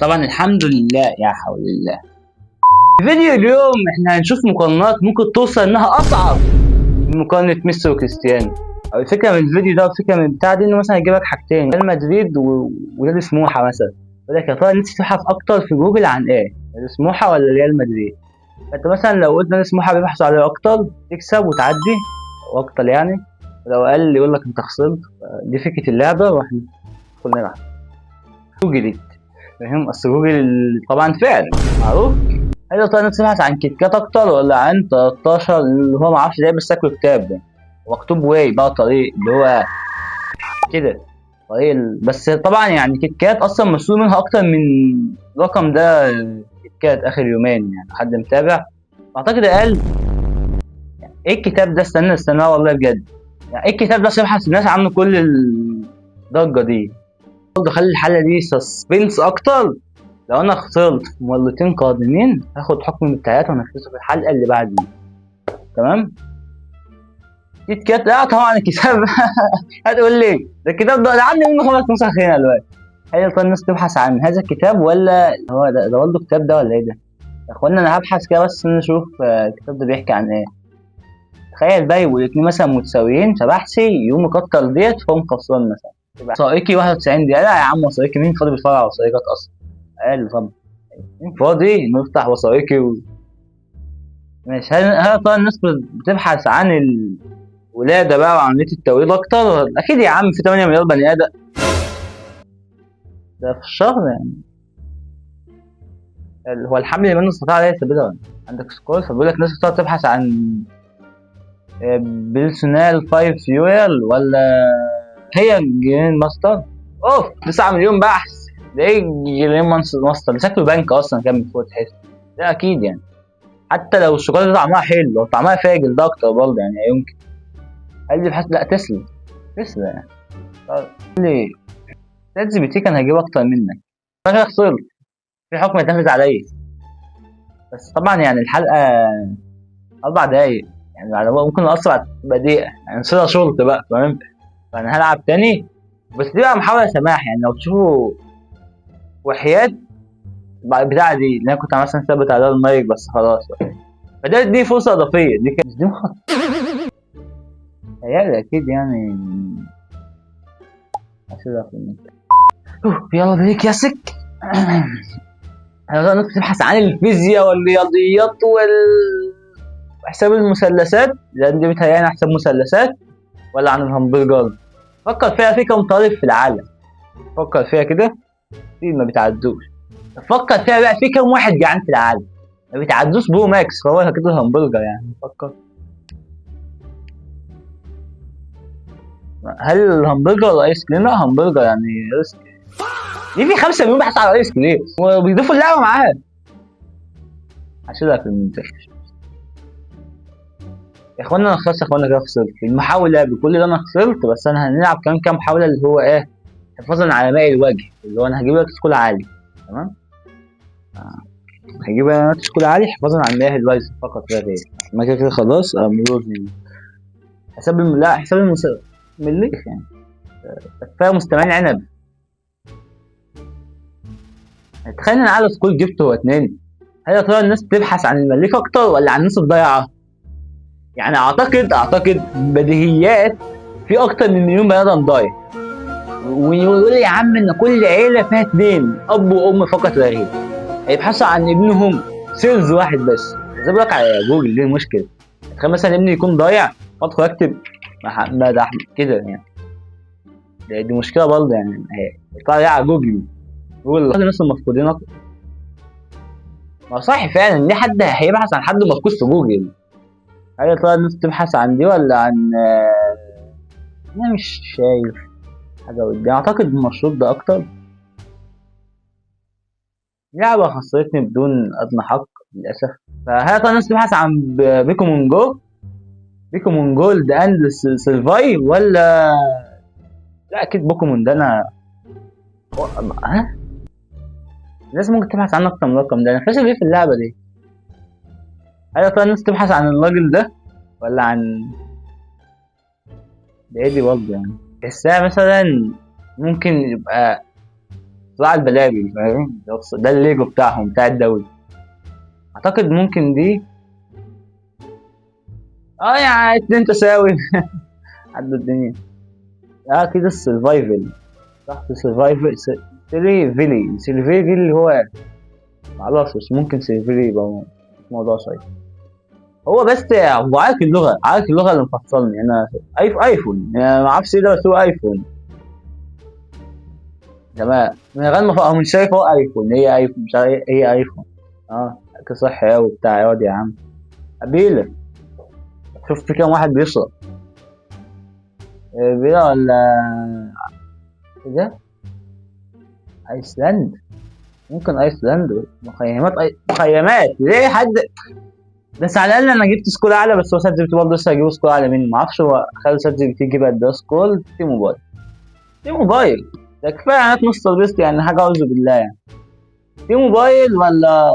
طبعا الحمد لله يا حول الله. في فيديو اليوم احنا هنشوف مقارنات ممكن توصل انها اصعب من مقارنة ميسي وكريستيانو. او الفكرة من الفيديو ده والفكرة من البتاع دي انه مثلا يجيب لك حاجتين، ريال مدريد ونادي سموحة مثلا. يقول لك يا ترى انت تبحث اكتر في جوجل عن ايه؟ نادي سموحة ولا ريال مدريد؟ فانت مثلا لو قلت نادي سموحة بيبحثوا عليه اكتر تكسب وتعدي واكتر يعني، ولو قال يقول لك انت خسرت. دي فكرة اللعبة واحنا ندخل نلعب. جوجل فاهم؟ اصل جوجل طبعا فعل معروف. هل طيب تبحث عن كيت كات اكتر ولا عن 13 اللي هو معرفش ازاي بس شكله كتاب ده مكتوب واي بقى طريق اللي هو كده طريق بس طبعا يعني كيت كات اصلا مسؤول منها اكتر من الرقم ده. كيت كات اخر يومين يعني حد متابع اعتقد قال ايه الكتاب ده، استنى والله بجد. يعني ايه الكتاب ده عشان يبحث الناس عنه كل الضجه دي. برضه خلي الحلقه دي سسبنس اكتر. لو انا خسرت في مرتين قادمين هاخد حكم من التلاتة ونفذه في الحلقه اللي بعد دي. تمام. كيت كات لا طبعا الكتاب هتقول لي ده الكتاب ده عندي منه 5 نسخ هنا دلوقتي. هل طيب الناس تبحث عن هذا الكتاب ولا هو ده برضه الكتاب ده ولا ايه ده؟ يا اخوانا انا هبحث كده بس نشوف الكتاب ده بيحكي عن ايه. تخيل بقى يبقوا الاتنين مثلا متساويين فبحثي يقوم مكتر ديت فهم خسران مثلا. وثائقي 91 دقيقة. لا يا عم وثائقي مين فاضي بيتفرج على وثائقيات اصلا؟ قال طب مين فاضي نفتح وثائقي ماشي. هل طبعا الناس بتبحث عن الولادة بقى وعملية التوليد أكتر؟ أكيد يا عم في 8 مليار بني آدم ده في الشهر يعني. هو الحمل اللي منه استطاع عليه يثبتها عندك سكور فبيقول لك ناس بتقعد تبحث عن بيرسونال 5 فيويل ولا هي جرين ماستر. اوف 9 مليون بحث. ده ايه جرين ماستر ده شكله بنك اصلا كان من فوق تحس. ده اكيد يعني حتى لو الشوكولاته دي طعمها حلو لو طعمها فاجر ده اكتر برضه يعني يمكن. قال لي بحث لا تسلا يعني. قال لي شات جي بي تي كان هيجيب اكتر منك. انا خسرت في حكم يتنفذ عليا. بس طبعا يعني الحلقه 4 دقايق يعني على ممكن اسرع تبقى دقيقه يعني صيغه شرط بقى فاهم. فانا هلعب تاني بس دي بقى محاوله سماح يعني لو تشوفوا وحياة بتاع دي اللي انا كنت مثلا ثابت على المايك بس خلاص بقى. فده دي فرصه اضافيه دي كانت دي هيالي اكيد يعني هسيبها في المنطقة. يلا بيك يا سك. انا الناس بتبحث عن الفيزياء والرياضيات وحساب المثلثات لان دي بتهيألي حساب مثلثات ولا عن الهمبرجر. فكر فيها في كم طالب في العالم. فكر فيها كده في ما بتعدوش. فكر فيها بقى في كم واحد جعان في العالم ما بتعدوش برو ماكس فهو كده الهمبرجر يعني. فكر هل الهمبرجر ولا ايس كريم؟ لا همبرجر يعني ريسك. دي في 5 مليون بحث على ايس كريم وبيضيفوا اللعبه معاها. هشيلها في المنتخب يا اخوانا. انا خلاص يا اخوانا كده خسرت المحاولة بكل ده انا خسرت. بس انا هنلعب كام محاولة اللي هو ايه حفاظا على ماء الوجه اللي هو انا هجيب لك سكول عالي. تمام. هجيب لك سكول عالي حفاظا على مياه الوجه فقط لا غير. ما كده خلاص مرور حساب لا حساب الملك يعني. كفايه مستمعين عنب. تخيل انا على سكول جبت هو 2. هل يا ترى الناس بتبحث عن الملك اكتر ولا عن الناس الضايعه؟ يعني اعتقد بديهيات في اكتر من مليون بني ادم ضايع. ويقول يا عم ان كل عيله فيها 2 اب وام فقط لا غير هيبحثوا عن ابنهم سيلز واحد بس. زي بقولك على جوجل دي المشكله. تخيل مثلا ابني يكون ضايع ادخل اكتب محمد احمد كده يعني. دي مشكله برضه يعني يطلع لي على جوجل الناس المفقودين اكتر. ما صح فعلا ليه حد هيبحث عن حد مفقود في جوجل؟ هل يا ترى الناس تبحث عن دي ولا عن انا مش شايف حاجه قدامي. اعتقد المشروط ده اكتر. لعبة خسرتني بدون أدنى حق للأسف. فهل ترى الناس تبحث عن بيكومون جو بيكومون جولد أند سيرفايف ولا لا أكيد بوكيمون ده أنا ها الناس ممكن تبحث عنه أكتر من الرقم ده. أنا فاشل إيه في اللعبة دي. هل ترى الناس تبحث عن الراجل ده ولا عن ده إيه دي برضه يعني تحسها مثلا ممكن يبقى صراع البلابل، فاهم؟ ده الليجو بتاعهم بتاع الدولة. اعتقد ممكن دي. اه يعني اتنين تساوي. عدوا الدنيا. اه كده السرفايفل. صح السرفايفل. سيرفيلي اللي هو معرفش، بس ممكن سيرفيلي يبقى موضوع صعب. هو بس هو عارف اللغة اللي مفصلني انا. ايفون يعني ما اعرفش ايه ده، بس هو ايفون. تمام من غير ما هو مش شايف، هو ايفون، هي ايفون، مش عارف هي ايفون. اه صحي اوي بتاع ياض يا عم. قبيلة. شفت كام واحد بيشرب. قبيلة ولا ايه ده؟ ايسلند. ممكن ايسلند. مخيمات ليه حد. بس على الاقل انا جبت سكور اعلى، بس هو سات جي بي تي برضه لسه هيجيب سكور اعلى مني، معرفش هو خلى سات جي بي تي يجيب قد ايه سكور في موبايل. في موبايل ده كفايه اعلانات مستر بيست، يعني حاجه اعوذ بالله يعني. في موبايل ولا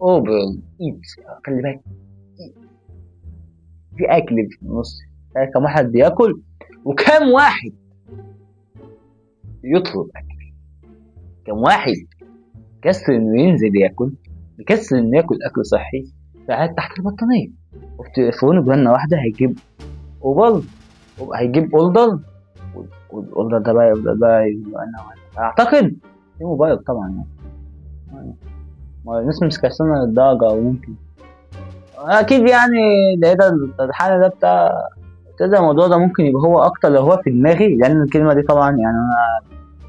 اوبن ايت. خلي بالك في اكل في النص. كم واحد بياكل وكم واحد يطلب اكل. كم واحد كسر انه ينزل ياكل، يكسر انه ياكل اكل صحي، قاعد تحت البطانيه. وفي تليفونه جنة واحده هيجيب اوبل، هيجيب اولدر، والاوردر ده بقى يفضل بقى يبقى انا اعتقد في موبايل طبعا يعني. ما الناس مش كاسرنا للدرجة، او ممكن اكيد يعني. ده الحالة ده بتاع كده. الموضوع ده ممكن يبقى هو اكتر لو هو في دماغي، لان الكلمة دي طبعا يعني انا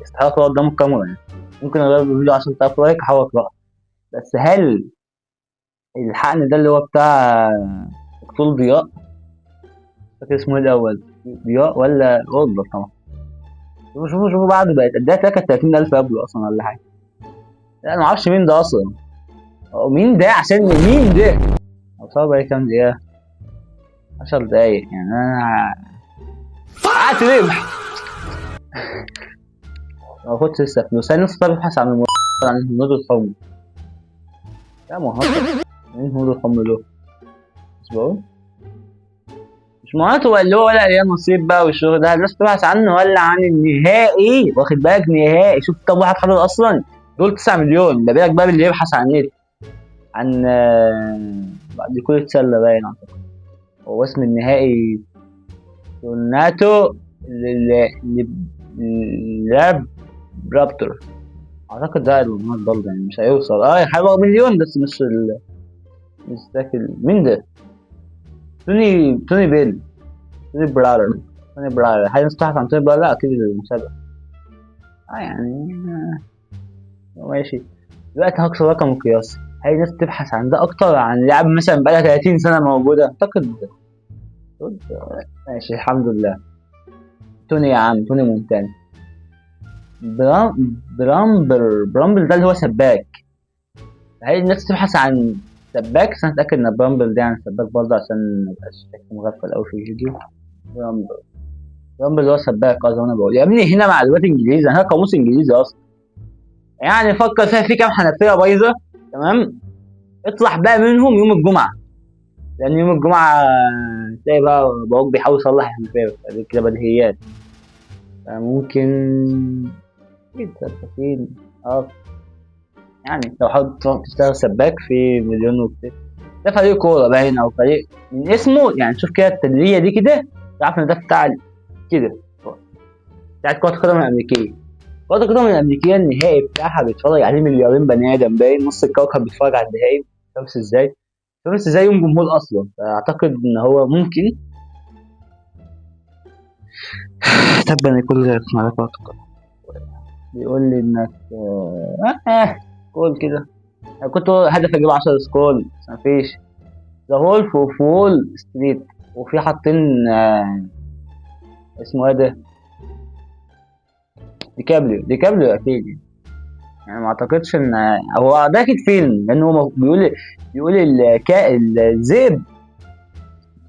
استحالة اطلع قدام الكاميرا يعني. ممكن اغير الفيديو 10,000 لايك احاول بقى. بس هل الحقن ده اللي هو بتاع دكتور ضياء، فاكر اسمه ايه الاول؟ ضياء ولا اوردر طبعا. شوفوا بعده بقت قد ايه، كانت 30,000 قبله اصلا ولا حاجة. لا انا معرفش مين ده اصلا. مين ده عشان مين ده. أصلا بقى كام دقيقة؟ 10 دقايق يعني أنا قعدت ليه؟ ما باخدش لسه فلوس. أنا لسه ببحث عن عن الهنود الحمر. لا مهزر. إيه الهنود الحمر دول؟ مش بقول؟ مش معناته اللي هو ولا أيام نصيب بقى والشغل ده، الناس بتبحث عنه ولا عن النهائي؟ واخد بالك نهائي؟ شوف كام واحد حضر أصلا؟ دول 9 مليون، ده بالك بقى اللي يبحث عن إيه؟ عن بعد كل سلة باين أعتقد. هو اسم النهائي تورناتو لاب رابتور. اعتقد ده الهرمونات برضه يعني مش هيوصل، هيبقى مليون بس مش فاكر مين ده. توني بيل. توني برارر هل نستحق عن توني برارر؟ لا اكيد المسابقة. يعني ماشي. دلوقتي هكسر رقم قياسي. هل الناس بتبحث عن ده اكتر عن لعب مثلا بقالها 30 سنة موجودة؟ اعتقد ماشي الحمد لله. توني يا عم، توني مونتانا. برامبل ده اللي هو سباك. هل الناس تبحث عن سباك؟ بس انا اتاكد ان برامبل دي عن سباك برضه عشان مبقاش شكلي مغفل اوي في الفيديو. برامبل. برامبل اللي هو سباك، زي ما انا بقول يا ابني. هنا معلومات انجليزي، هنا قاموس انجليزي اصلا. يعني فكر فيها، في كام حنفيه بايظه تمام، اطلع بقى منهم يوم الجمعه. لان يوم الجمعه تلاقي بقى باباك بيحاول يصلح الحنفيه، دي كده بديهيات. ممكن اكيد اه. يعني لو حاولت تشتغل سباك في مليون وكتير. ده فريق كورة باين أو فريق من اسمه يعني. شوف كده التدرية دي كده تعرف إن ده بتاع كده، بتاعت كرة القدم الأمريكية. كرة القدم الأمريكية النهائي بتاعها بيتفرج عليه مليارين بني آدم، باين نص الكوكب بيتفرج على النهائي. بس ازاي؟ بس ازاي يوم جمهور أصلا؟ فأعتقد إن هو ممكن تبا يكون غير على كرة القدم. بيقول لي إنك سكول كده. أنا كنت هدف أجيب 10 سكول بس مفيش. ذا وولف اوف وول ستريت. وفي حاطين اسمه ايه ده؟ ديكابريو اكيد يعني. ما اعتقدش ان هو ده اكيد فيلم، لان هو بيقول الذئب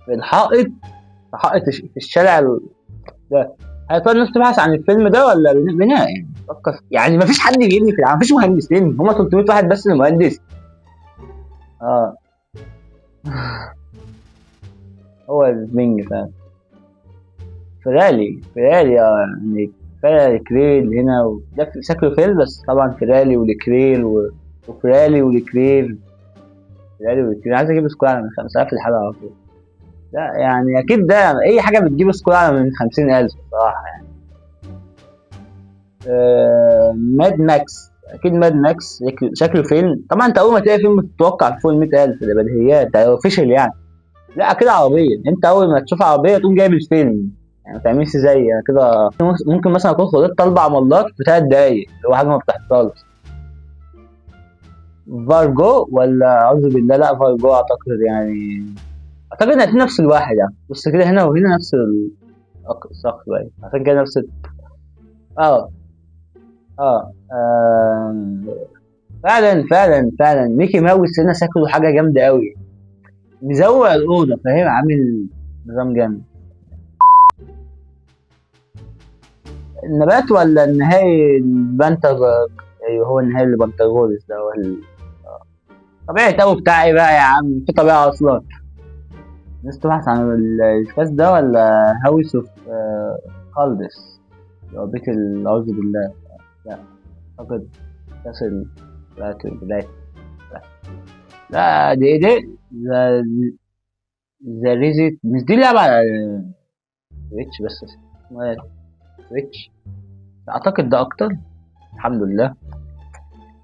في الحائط، في حائط في الشارع ده. هيضطر الناس تبحث عن الفيلم ده ولا بناء يعني. فكر يعني مفيش حد بيبني في العالم، مفيش مهندسين، هما 300 واحد بس المهندس. اه هو البنج فعلا. فيرالي يعني. فعلا كريل هنا ده شكله فيل، بس طبعا فيرالي ولكريل وفرالي ولكريل. فيرالي ولكريل عايز اجيب سكور اعلى من 5000 في الحلقه على طول. لا يعني اكيد ده اي حاجه بتجيب سكور اعلى من 50000 بصراحه يعني. ماد ماكس، اكيد ماد ماكس شكله فيلم. طبعا انت اول ما تلاقي فيلم تتوقع فوق ال 100000، ده بديهيات، ده اوفيشال يعني. لا كده عربيه، انت اول ما تشوف عربيه تقوم جايب الفيلم، يعني ما تعملش زي انا كده. ممكن مثلا اكون خدت 4 مرات في 3 دقايق، اللي هو حاجه ما بتحصلش. فارجو ولا اعوذ بالله، لا فارجو اعتقد يعني. اعتقد ان الاتنين نفس الواحد يعني. بص كده هنا وهنا نفس الشخص باين، عشان كده نفس اه اه, فعلا ميكي ماوس هنا شكله حاجه جامده قوي، مزوق الاوضه فاهم، عامل نظام جامد. النبات ولا النهائي البنتر؟ ايوه هو النهائي البنتروليس ده هو طبيعي التو بتاعي بقى يا عم، في طبيعه اصلا. الناس تبحث عن الكاس ده ولا هاوس اوف خالدس، لو بيت الأعوذ بالله. لا أعتقد كاس البداية. لا دي ايه دي؟ ذا ريزيت، مش دي لعبة على سويتش بس اسمها إيه؟ سويتش. أعتقد ده أكتر. الحمد لله.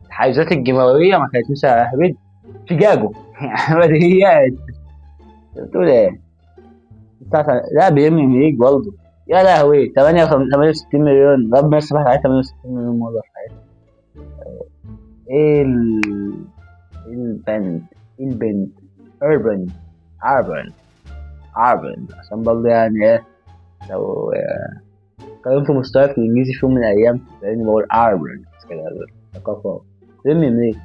الحيزات الجماهيرية ما كانت لسه أهبد في جاجو بديهيات. بتقول إيه؟ لا بيرمي مليك برضه. يا لهوي 68 مليون، ربنا يسمح عليه 68 مليون مرة في حياتي. إيه إيه البند، إيه البند، أربن، أربن، أربن، عشان برضه يعني إيه، لو قارنت مستواي في الإنجليزي في يوم من الأيام لأني بقول أربن كده ثقافة. بيرمي مليك.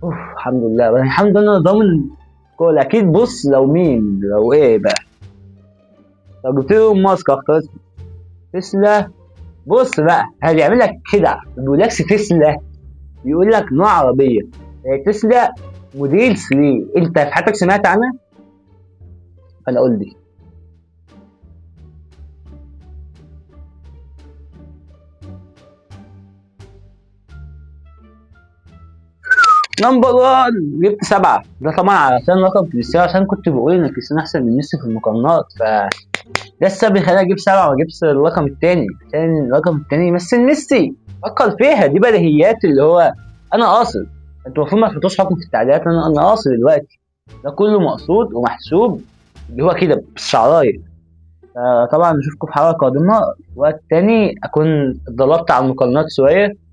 الحمد لله، الحمد لله أنا ضامن كل أكيد. بص لو مين، لو إيه بقى، لو جبت له ماسك اختار تسلا. بص بقى هيعمل لك كده، ما بيقولكش تسلا، بيقول لك نوع عربيه. تسلا موديل 3، انت في حياتك سمعت عنها؟ فانا قول لي. نمبر 1 جبت 7، ده طبعا علشان رقم كريستيانو، عشان كنت بقول ان كريستيانو احسن من ميسي في المقارنات، ده السبب اللي خلاني اجيب 7 وما اجيبش الرقم التاني، عشان الرقم التاني يمثل ميسي. فكر فيها، دي بديهيات اللي هو انا قاصد. انتوا المفروض ما تحطوش حكم في التعديلات، انا قاصد دلوقتي، ده كله مقصود ومحسوب، اللي هو كده بالشعرايه. طبعا نشوفكم في حلقه قادمه، وقت تاني اكون اتدربت على المقارنات شويه.